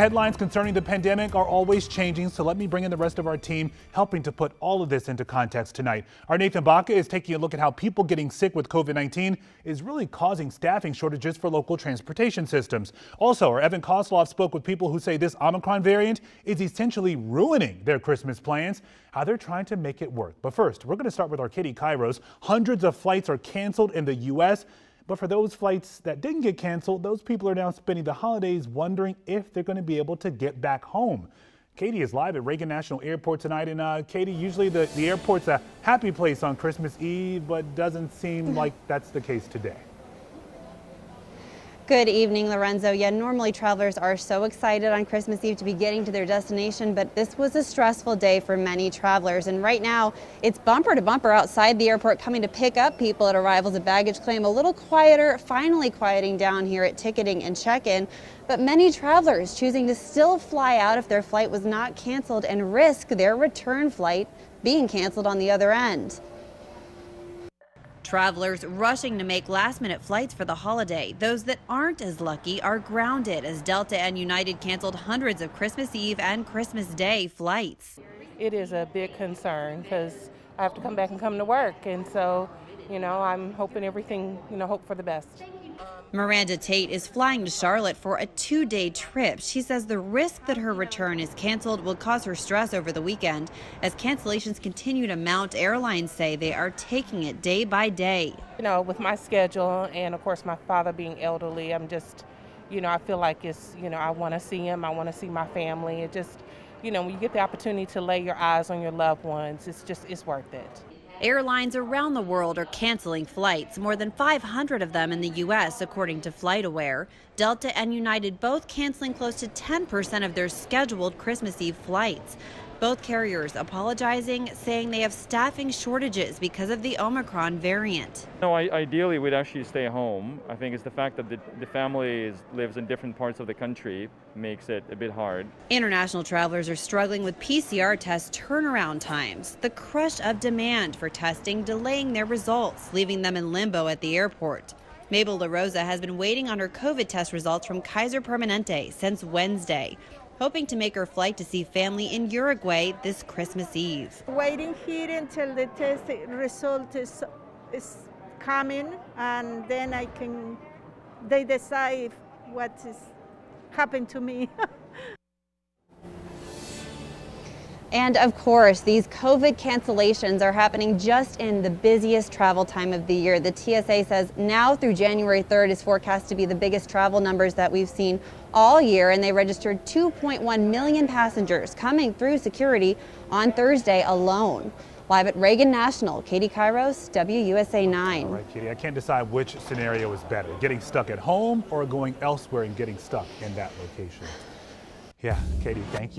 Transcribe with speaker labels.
Speaker 1: Headlines concerning the pandemic are always changing, so let me bring in the rest of our team helping to put all of this into context tonight. Our Nathan Baca is taking a look at how people getting sick with COVID-19 is really causing staffing shortages for local transportation systems. Also, our Evan Kosloff spoke with people who say this Omicron variant is essentially ruining their Christmas plans, how they're trying to make it work. But first, we're going to start with our Katie Kairos. Hundreds of flights are canceled in the U.S., but for those flights that didn't get canceled, those people are now spending the holidays wondering if they're going to be able to get back home. Katie is live at Reagan National Airport tonight. And Katie, usually the airport's a happy place on Christmas Eve, but doesn't seem like that's the case today.
Speaker 2: Good evening, Lorenzo. Yeah, normally travelers are so excited on Christmas Eve to be getting to their destination, but this was a stressful day for many travelers. And right now, it's bumper to bumper outside the airport coming to pick up people at arrivals at baggage claim. A little quieter, finally quieting down here at ticketing and check-in. But many travelers choosing to still fly out if their flight was not canceled and risk their return flight being canceled on the other end. Travelers rushing to make last-minute flights for the holiday. Those that aren't as lucky are grounded as Delta and United canceled hundreds of Christmas Eve and Christmas Day flights.
Speaker 3: It is a big concern because I have to come back and come to work. And so, I'm hoping everything, hope for the best.
Speaker 2: Miranda Tate is flying to Charlotte for a 2-day trip. She says the risk that her return is canceled will cause her stress over the weekend. As cancellations continue to mount, airlines say they are taking it day by day.
Speaker 3: With my schedule and, of course, my father being elderly, I'm just, I feel like it's, I want to see him. I want to see my family. It just, when you get the opportunity to lay your eyes on your loved ones, it's worth it.
Speaker 2: Airlines around the world are canceling flights, more than 500 of them in the U.S., according to FlightAware. Delta and United both canceling close to 10% of their scheduled Christmas Eve flights. Both carriers apologizing, saying they have staffing shortages because of the Omicron variant.
Speaker 4: No, ideally we'd actually stay home. I think it's the fact that the family lives in different parts of the country makes it a bit hard.
Speaker 2: International travelers are struggling with PCR test turnaround times. The crush of demand for testing delaying their results, leaving them in limbo at the airport. Mabel LaRosa has been waiting on her COVID test results from Kaiser Permanente since Wednesday, hoping to make her flight to see family in Uruguay this Christmas Eve.
Speaker 5: Waiting here until the test result is coming, and then they decide what is happened to me.
Speaker 2: And of course, these COVID cancellations are happening just in the busiest travel time of the year. The TSA says now through January 3rd is forecast to be the biggest travel numbers that we've seen all year, and they registered 2.1 million passengers coming through security on Thursday alone. Live at Reagan National, Katie Kairos, WUSA 9.
Speaker 1: All right, Katie, I can't decide which scenario is better, getting stuck at home or going elsewhere and getting stuck in that location. Yeah, Katie, thank you.